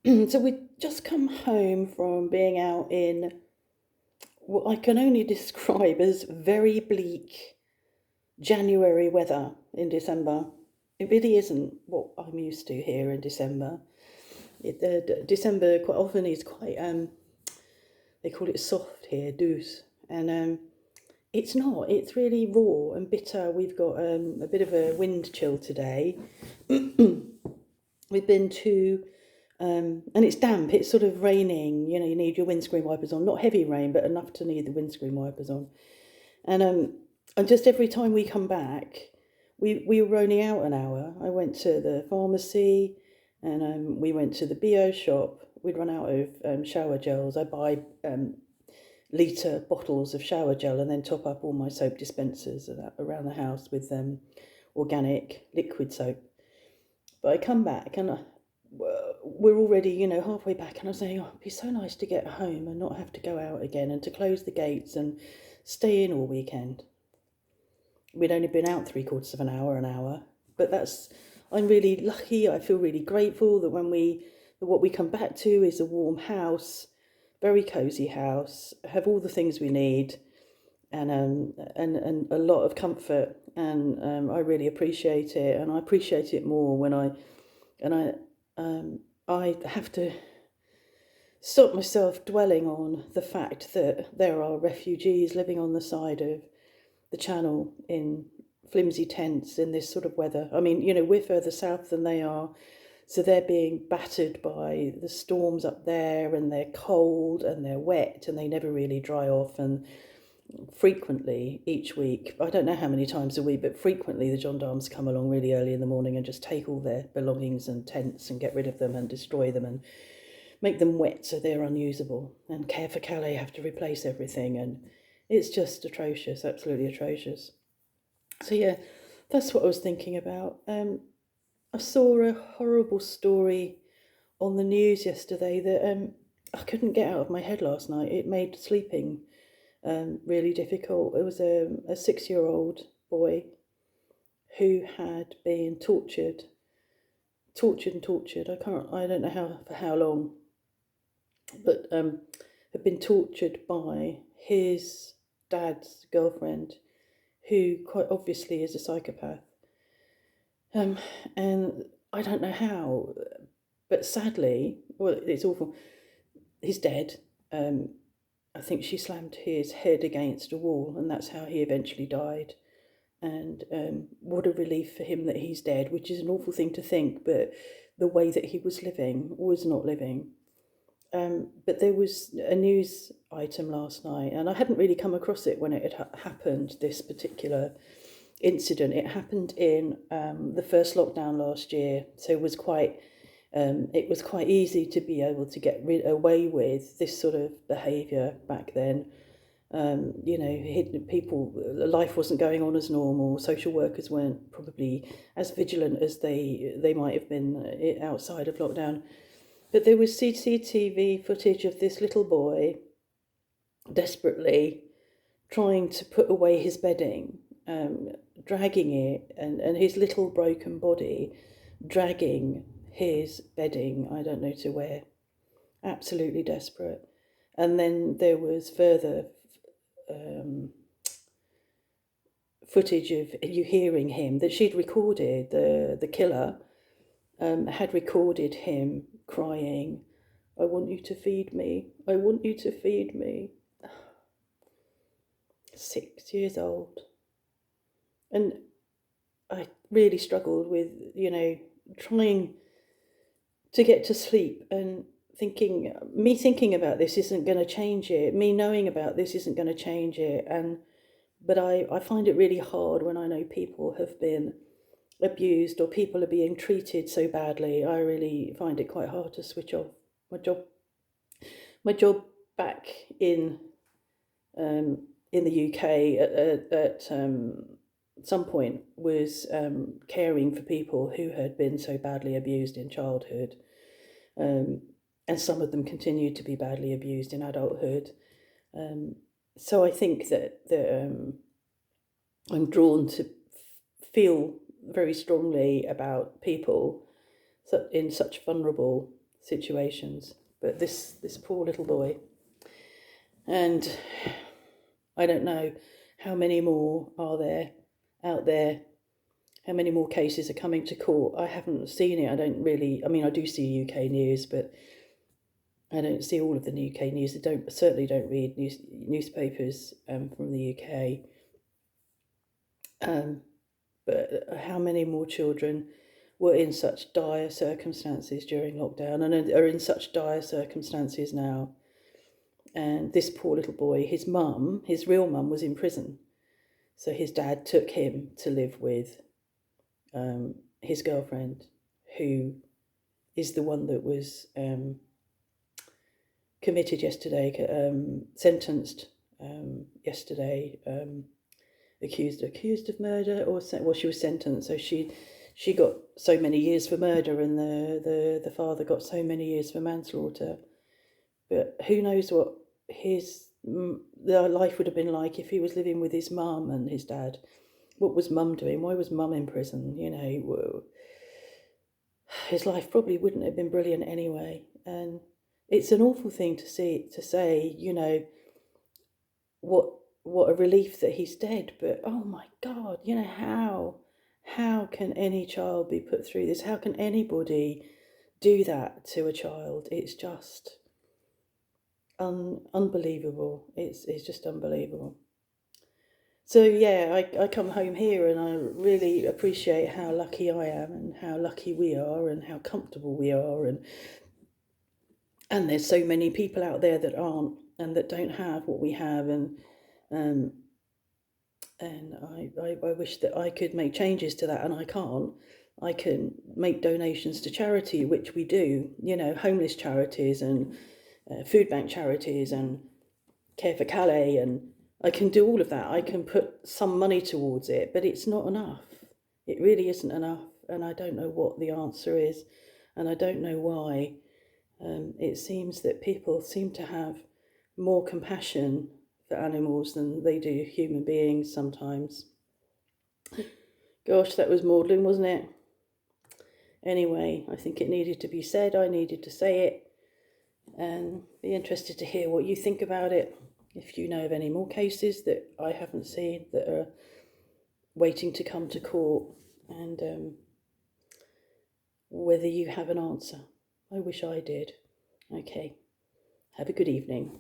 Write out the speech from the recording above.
So we just come home from being out in what I can only describe as very bleak January weather in December. It really isn't what I'm used to here in December. December quite often is quite, they call it soft here, douce. And it's not, it's really raw and bitter. We've got a bit of a wind chill today. We've been to and it's damp, it's sort of raining, you need your windscreen wipers on. Not heavy rain, but enough to need the windscreen wipers on. And just every time we come back, we were only out an hour. I went to the pharmacy and we went to the BO shop. We'd run out of shower gels. I buy litre bottles of shower gel and then top up all my soap dispensers around the house with organic liquid soap. But I come back and we're already, halfway back, and I was saying, oh, it'd be so nice to get home and not have to go out again and to close the gates and stay in all weekend. We'd only been out 3/4 of an hour, but I'm really lucky. I feel really grateful that what we come back to is a warm house, very cozy house, have all the things we need, and a lot of comfort, and I really appreciate it, and I appreciate it more when I have to stop myself dwelling on the fact that there are refugees living on the side of the channel in flimsy tents in this sort of weather. I mean, we're further south than they are, so they're being battered by the storms up there, and they're cold and they're wet and they never really dry off. And frequently each week, I don't know how many times a week, but frequently the gendarmes come along really early in the morning and just take all their belongings and tents and get rid of them and destroy them and make them wet so they're unusable. And Care for Calais have to replace everything, and it's just atrocious, absolutely atrocious. So yeah, that's what I was thinking about. I saw a horrible story on the news yesterday that I couldn't get out of my head last night. It made sleeping really difficult. It was a 6-year-old boy who had been tortured. I don't know for how long, but had been tortured by his dad's girlfriend, who quite obviously is a psychopath. And I don't know how, but sadly, well, it's awful. He's dead. I think she slammed his head against a wall, and that's how he eventually died. And what a relief for him that he's dead, which is an awful thing to think, but the way that he was living was not living. But there was a news item last night, and I hadn't really come across it when it had happened, this particular incident. It happened in the first lockdown last year, so it was quite easy to be able to get away with this sort of behaviour back then. Hidden people, life wasn't going on as normal. Social workers weren't probably as vigilant as they might have been outside of lockdown. But there was CCTV footage of this little boy desperately trying to put away his bedding, dragging it, and his little broken body dragging his bedding, I don't know to where. Absolutely desperate. And then there was further footage of you hearing him that she'd recorded. The killer had recorded him crying, "I want you to feed me. I want you to feed me." 6 years old. And I really struggled with, trying to get to sleep and thinking about this isn't going to change it. Me knowing about this isn't going to change it. But I find it really hard when I know people have been abused or people are being treated so badly. I really find it quite hard to switch off. My job back in the UK at some point was caring for people who had been so badly abused in childhood, and some of them continued to be badly abused in adulthood. So I think that I'm drawn to feel very strongly about people in such vulnerable situations. But this poor little boy, and I don't know how many more are there out there. How many more cases are coming to court? I haven't seen it. I don't really. I mean, I do see UK news, but I don't see all of the UK news. I certainly don't read newspapers from the UK. But how many more children were in such dire circumstances during lockdown and are in such dire circumstances now? And this poor little boy, his real mum, was in prison. So his dad took him to live with his girlfriend, who is the one that was committed yesterday, sentenced yesterday, accused of murder, or she was sentenced. So she got so many years for murder, and the father got so many years for manslaughter. But who knows what their life would have been like if he was living with his mum and his dad. What was mum doing? Why was mum in prison? You know, his life probably wouldn't have been brilliant anyway. And it's an awful thing to say, you know, what a relief that he's dead. But oh my God, you know, how can any child be put through this? How can anybody do that to a child? It's just unbelievable. It's just unbelievable. So yeah, I come home here and I really appreciate how lucky I am and how lucky we are and how comfortable we are, and there's so many people out there that aren't and that don't have what we have, and I wish that I could make changes to that, and I can't. I can make donations to charity, which we do, you know, homeless charities and food bank charities and Care for Calais, and I can do all of that. I can put some money towards it, but it's not enough. It really isn't enough, and I don't know what the answer is, and I don't know why. It seems that people seem to have more compassion for animals than they do human beings sometimes. Gosh, that was maudlin, wasn't it? Anyway, I think it needed to be said. I needed to say it, and be interested to hear what you think about it. If you know of any more cases that I haven't seen that are waiting to come to court, and whether you have an answer. I wish I did. Okay, have a good evening.